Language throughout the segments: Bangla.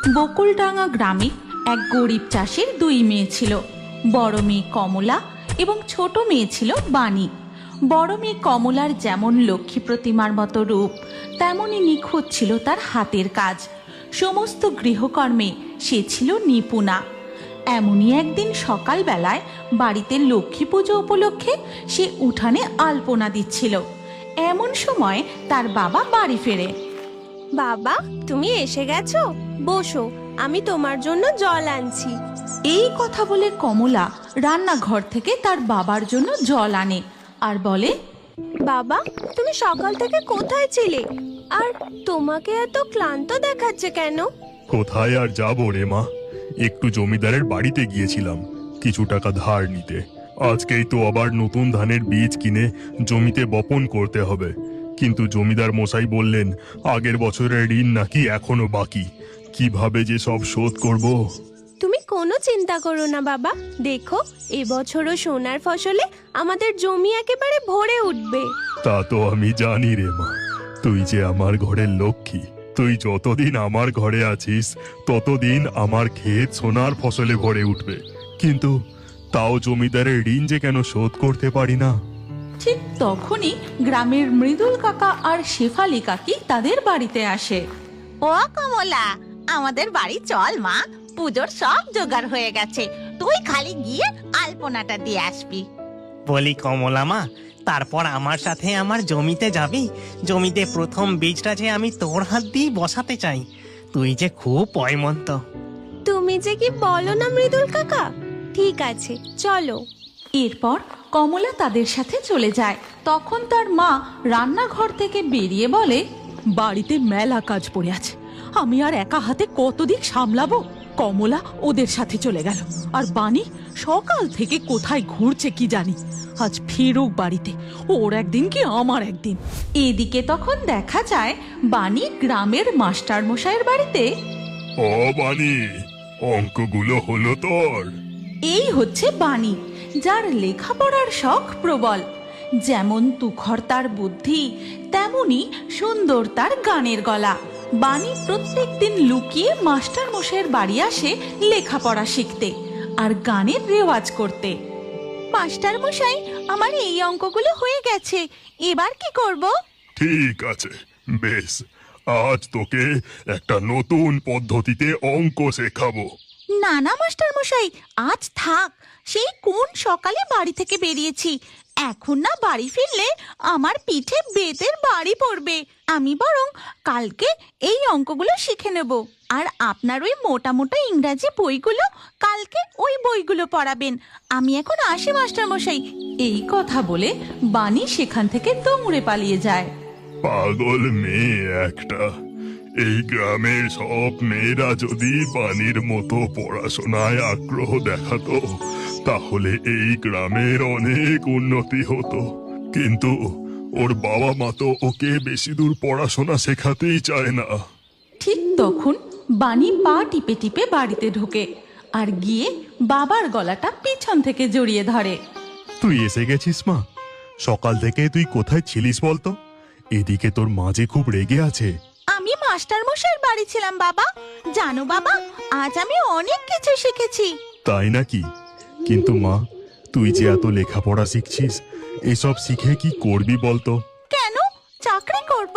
বকুলডাঙ্গা গ্রামে এক গরিব চাষির দুই মেয়ে ছিল। বড় মেয়ে কমলা এবং ছোট মেয়ে ছিল বাণী। বড় মেয়ে কমলার যেমন লক্ষ্মী প্রতিমার মতো রূপ, তেমনই নিখুঁত ছিল তার হাতের কাজ। সমস্ত গৃহকর্মে সে ছিল নিপুণা। এমনই একদিন সকালবেলায় বাড়িতে লক্ষ্মী পুজো উপলক্ষে সে উঠানে আলপনা দিচ্ছিল। এমন সময় তার বাবা বাড়ি ফেরে। বাবা, তুমি এসে গেছো, বসো, আমি তোমার জন্য জল আনছি। এই কথা বলে কমলা রান্নাঘর থেকে তার বাবার জন্য জল আনে আর বলে, বাবা, তুমি সকাল থেকে কোথায় ছিলে? আর তোমাকে এত ক্লান্ত দেখাচ্ছে কেন? কোথায় আর যাবো রে মা, একটু জমিদারের বাড়িতে গিয়েছিলাম কিছু টাকা ধার নিতে। আজকেই তো আবার নতুন ধানের বীজ কিনে জমিতে বপন করতে হবে, কিন্তু জমিদার মশাই বললেন আগের বছরের ঋণ নাকি এখনো বাকি। কিভাবে যে সব শোধ করব। তুমি কোনো চিন্তা করো না বাবা, দেখো এবছরও সোনার ফসলে আমাদের জমি একেবারে ভরে উঠবে। তা তো আমি জানি রে মা, তুই যে আমার ঘরের লক্ষ্মী। তুই যতদিন আমার ঘরে আছিস ততদিন আমার ক্ষেত সোনার ফসলে ভরে উঠবে, কিন্তু তাও জমিদারের ঋণ যে কেন শোধ করতে পারি না। ঠিক তখনই গ্রামের মৃদুল কাকা আর শেফালি কাকি তাদের বাড়িতে আসে। ও কমলা, আমাদের বাড়ি চল মা, পুজোর সব জোগাড় হয়ে গেছে, তুই খালি গিয়ে আলপনাটা দিয়ে আসবি। বলি কমলা মা, তারপর আমার সাথে আমার জমিতে যাবি? জমিতে প্রথম বীজটা যে আমি তোর হাত দিয়ে বসাতে চাই। তুই যে খুব পয়মন্ত। তুমি যে কি বলো না মৃদুল কাকা, ঠিক আছে চলো। এরপর কমলা তাদের সাথে চলে যায়। তখন তার মা রান্নাঘর থেকে বেরিয়ে বলে, বাড়িতে মেলা কাজ পড়ে আছে, আমি আর একা হাতে কতদিন সামলাবো। কমলা ওদের সাথে চলে গেল, আর বাণী সকাল থেকে কোথায় ঘুরছে কি জানি। আজ ফিরুক বাড়িতে, ওর একদিন কি আমার একদিন। এদিকে তখন দেখা যায় বাণী গ্রামের মাস্টার মশাইয়ের বাড়িতে। ও বানি, অঙ্কগুলো হলো তোর? এই হচ্ছে বাণী, যার লেখাপড়ার শখ প্রবল। যেমন তুখর তার বুদ্ধি, তেমনি সুন্দর তার গানের গলা। বাণী প্রত্যেকদিন লুকিয়ে মাস্টার মশাইয়ের বাড়ি আসে লেখাপড়া শিখতে আর গানের রেওয়াজ করতে। মাস্টার মশাই, আমার এই অঙ্কগুলো হয়ে গেছে, এবার কি করব? ঠিক আছে, বেশ, আজ তোকে একটা নতুন পদ্ধতিতে অঙ্ক শেখাবো। না না মাস্টার মশাই, আজ থাক, সেই কোন সকালে বাড়ি থেকে বেরিয়েছি, এখন না বাড়ি ফিরলে আমার পিঠে বেতের বাড়ি পড়বে। আমি বরং কালকে এই অঙ্কগুলো শিখে নেব, আর আপনার ওই মোটা মোটা ইংরাজি বইগুলো কালকে ওই বইগুলো পড়াবেন। আমি এখন আসি মাস্টার মশাই। এই কথা বলে বাণী সেখান থেকে দৌড়ে পালিয়ে যায়। পাগল মেয়ে একটা। এই গ্রামের সব মেয়েরা যদি বাণীর মতো পড়াশোনায় আগ্রহ দেখাতো, তাহলে এই গ্রামের অনেক উন্নতি হতো। কিন্তু ওর বাবা মা তো ওকে বেশি দূর পড়াশোনা শেখাতেই চায় না। ঠিক তখন বাণী পা টিপে টিপে বাড়িতে ঢোকে আর গিয়ে বাবার গলাটা পিছন থেকে জড়িয়ে ধরে। তুই এসে গেছিস মা? সকাল থেকে তুই কোথায় ছিলিস বলতো? এদিকে তোর মা যে খুব রেগে আছে। আমি মাস্টার মশাইয়ের বাড়ি ছিলাম বাবা। জানো বাবা, আজ আমি অনেক কিছু শিখেছি। তাই নাকি? কিন্তু মা, তুই যে এত লেখাপড়া শিখছিস, এসব শিখে কি করবি বলতো? কেন, চাকরি করব?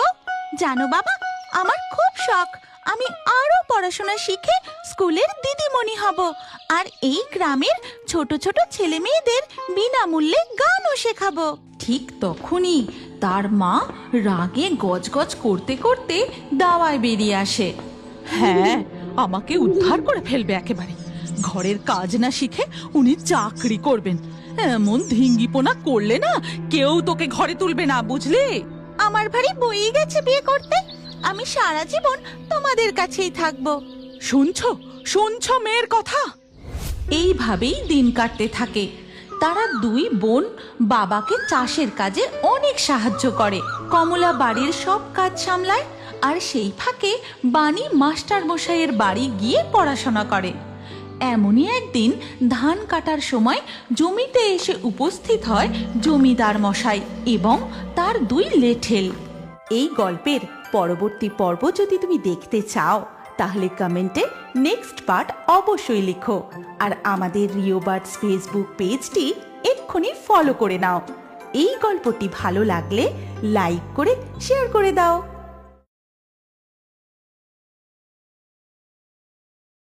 জানো বাবা, আমার খুব শখ, আমি আরো পড়াশোনা শিখে স্কুলের দিদিমণি হব, আর এই গ্রামের ছোট ছোট ছেলে মেয়েদের বিনামূল্যে গানও শেখাবো। ঠিক তখনই তার মা রাগে গজগজ করতে করতে দাওয়ায় বেরিয়ে আসে। হ্যাঁ, আমাকে উদ্ধার করে ফেলবে একেবারে। ঘরের কাজ না শিখে উনি চাকরি করবেন, এমন ধিঙ্গিপোনা করলে না কেউ তোকে ঘরে তুলবে না, বুঝলে? আমার ভারী বই গেছে বিয়ে করতে, আমি সারা জীবন তোমাদের কাছেই থাকবো। শুনছো শুনছো মেয়ের কথা? এইভাবেই দিন কাটতে থাকে। তারা দুই বোন বাবাকে চাষের কাজে অনেক সাহায্য করে। কমলা বাড়ির সব কাজ সামলায়, আর সেই ফাঁকে বাণী মাস্টার মশাইয়ের বাড়ি গিয়ে পড়াশোনা করে। এমনই একদিন ধান কাটার সময় জমিতে এসে উপস্থিত হয় জমিদার মশাই এবং তার দুই লেঠেল। এই গল্পের পরবর্তী পর্ব যদি তুমি দেখতে চাও, তাহলে কমেন্টে নেক্সট পার্ট অবশ্যই লিখো। আর আমাদের রিও বার্ডস ফেসবুক পেজটি এক্ষুনি ফলো করে নাও। এই গল্পটি ভালো লাগলে লাইক করে শেয়ার করে দাও।